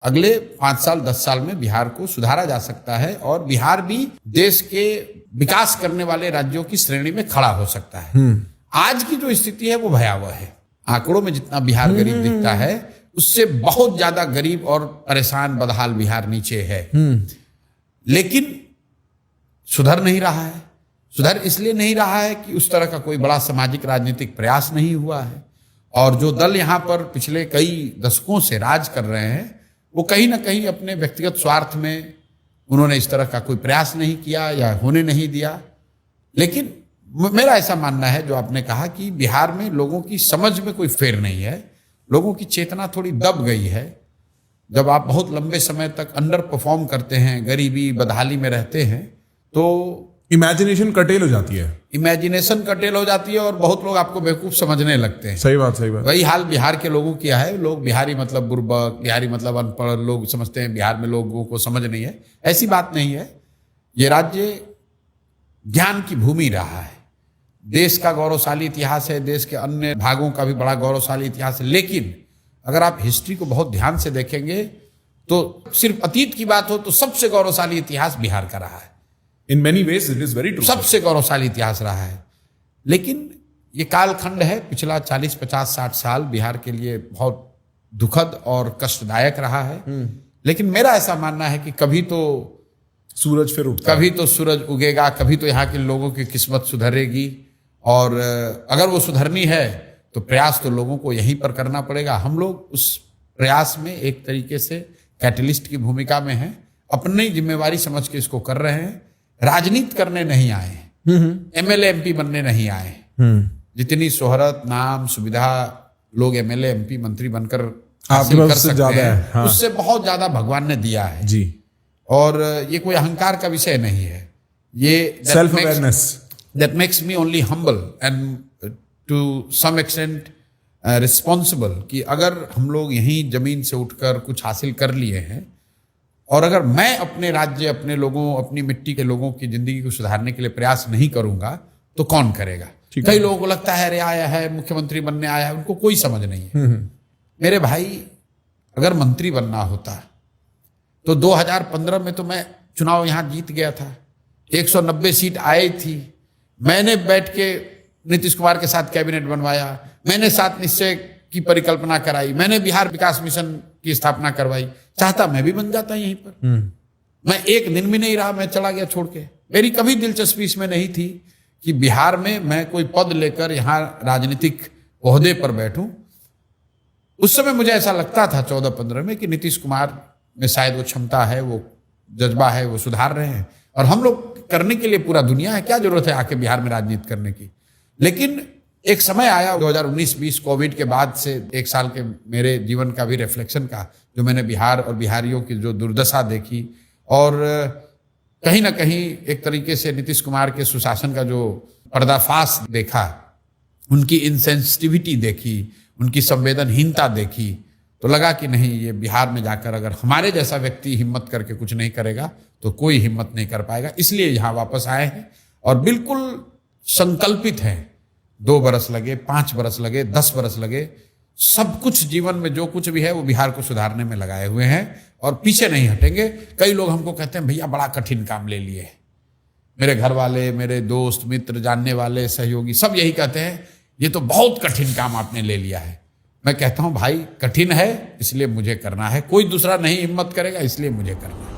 अगले 5 साल 10 साल में बिहार को सुधारा जा सकता है और बिहार भी देश के विकास करने वाले राज्यों की श्रेणी में खड़ा हो सकता है। आज की जो स्थिति है वो भयावह है। आंकड़ों में जितना बिहार गरीब दिखता है उससे बहुत ज्यादा गरीब और परेशान बदहाल बिहार नीचे है। लेकिन सुधर नहीं रहा है। सुधर इसलिए नहीं रहा है कि उस तरह का कोई बड़ा सामाजिक राजनीतिक प्रयास नहीं हुआ है, और जो दल यहां पर पिछले कई दशकों से राज कर रहे हैं वो कहीं ना कहीं अपने व्यक्तिगत स्वार्थ में उन्होंने इस तरह का कोई प्रयास नहीं किया या होने नहीं दिया। लेकिन मेरा ऐसा मानना है, जो आपने कहा, कि बिहार में लोगों की समझ में कोई फेर नहीं है, लोगों की चेतना थोड़ी दब गई है। जब आप बहुत लंबे समय तक अंडर परफॉर्म करते हैं, गरीबी बदहाली में रहते हैं, तो इमेजिनेशन कटेल हो जाती है। इमेजिनेशन कटेल हो जाती है और बहुत लोग आपको बेवकूफ समझने लगते हैं। सही बात, सही बात। वही हाल बिहार के लोगों की है। लोग बिहारी मतलब बुर्बक, बिहारी मतलब अनपढ़, लोग समझते हैं बिहार में लोगों को समझ नहीं है। ऐसी बात नहीं है। ये राज्य ज्ञान की भूमि रहा है, देश का गौरवशाली इतिहास है, देश के अन्य भागों का भी बड़ा गौरवशाली इतिहास है। लेकिन अगर आप हिस्ट्री को बहुत ध्यान से देखेंगे तो सिर्फ अतीत की बात हो तो सबसे गौरवशाली इतिहास बिहार का रहा है। In many ways it is very true. सबसे गौरवशाली इतिहास रहा है। लेकिन ये कालखंड है, पिछला 40, 50, 60 साल बिहार के लिए बहुत दुखद और कष्टदायक रहा है। लेकिन मेरा ऐसा मानना है कि कभी तो सूरज फिर उठता है, कभी तो सूरज उगेगा, कभी तो यहाँ के लोगों की किस्मत सुधरेगी। और अगर वो सुधरनी है तो प्रयास तो लोगों को यहीं पर करना पड़ेगा। हम लोग उस प्रयास में एक तरीके से कैटलिस्ट की भूमिका में हैं, अपनी जिम्मेवारी समझ के इसको कर रहे हैं। राजनीति करने नहीं आए, एमएलए एमपी बनने नहीं आए। जितनी शोहरत, नाम, सुविधा लोग एमएलए एमपी मंत्री बनकर हासिल कर सकते हैं, हाँ। उससे बहुत ज्यादा भगवान ने दिया है जी। और ये कोई अहंकार का विषय नहीं है। ये self awareness that makes me only humble and to some extent responsible, कि अगर हम लोग यहीं जमीन से उठकर कुछ हासिल कर लिए हैं और अगर मैं अपने राज्य, अपने लोगों, अपनी मिट्टी के लोगों की जिंदगी को सुधारने के लिए प्रयास नहीं करूंगा तो कौन करेगा? कई लोगों को लगता है अरे आया है मुख्यमंत्री बनने आया है, उनको कोई समझ नहीं है। मेरे भाई, अगर मंत्री बनना होता तो 2015 में तो मैं चुनाव यहां जीत गया था, 190 सीट आई थी। मैंने बैठ के नीतीश कुमार के साथ कैबिनेट बनवाया, मैंने 7 निश्चय की परिकल्पना कराई, मैंने बिहार विकास मिशन की स्थापना करवाई। चाहता मैं भी बन जाता यहीं पर। मैं एक दिन भी नहीं रहा, मैं चला गया छोड़ के। मेरी कभी दिलचस्पी इसमें नहीं थी कि बिहार में मैं कोई पद लेकर यहां राजनीतिक ओहदे पर बैठूं। उस समय मुझे ऐसा लगता था 14-15 में कि नीतीश कुमार में शायद वो क्षमता है, वो जज्बा है, वो सुधार रहे हैं और हम लोग करने के लिए पूरा दुनिया है, क्या जरूरत है आके बिहार में राजनीति करने की। लेकिन एक समय आया 2019-20 कोविड के बाद से 1 साल के मेरे जीवन का भी रिफ्लेक्शन का, जो मैंने बिहार और बिहारियों की जो दुर्दशा देखी और कहीं ना कहीं एक तरीके से नीतीश कुमार के सुशासन का जो पर्दाफाश देखा, उनकी इनसेंसिटिविटी देखी, उनकी संवेदनहीनता देखी, तो लगा कि नहीं, ये बिहार में जाकर अगर हमारे जैसा व्यक्ति हिम्मत करके कुछ नहीं करेगा तो कोई हिम्मत नहीं कर पाएगा। इसलिए यहाँ वापस आए हैं और बिल्कुल संकल्पित हैं। 2 बरस लगे, 5 बरस लगे, 10 बरस लगे, सब कुछ जीवन में जो कुछ भी है वो बिहार को सुधारने में लगाए हुए हैं और पीछे नहीं हटेंगे। कई लोग हमको कहते हैं भैया बड़ा कठिन काम ले लिए। मेरे घर वाले, मेरे दोस्त मित्र, जानने वाले, सहयोगी सब यही कहते हैं ये तो बहुत कठिन काम आपने ले लिया है। मैं कहता हूं भाई कठिन है इसलिए मुझे करना है, कोई दूसरा नहीं हिम्मत करेगा इसलिए मुझे करना है।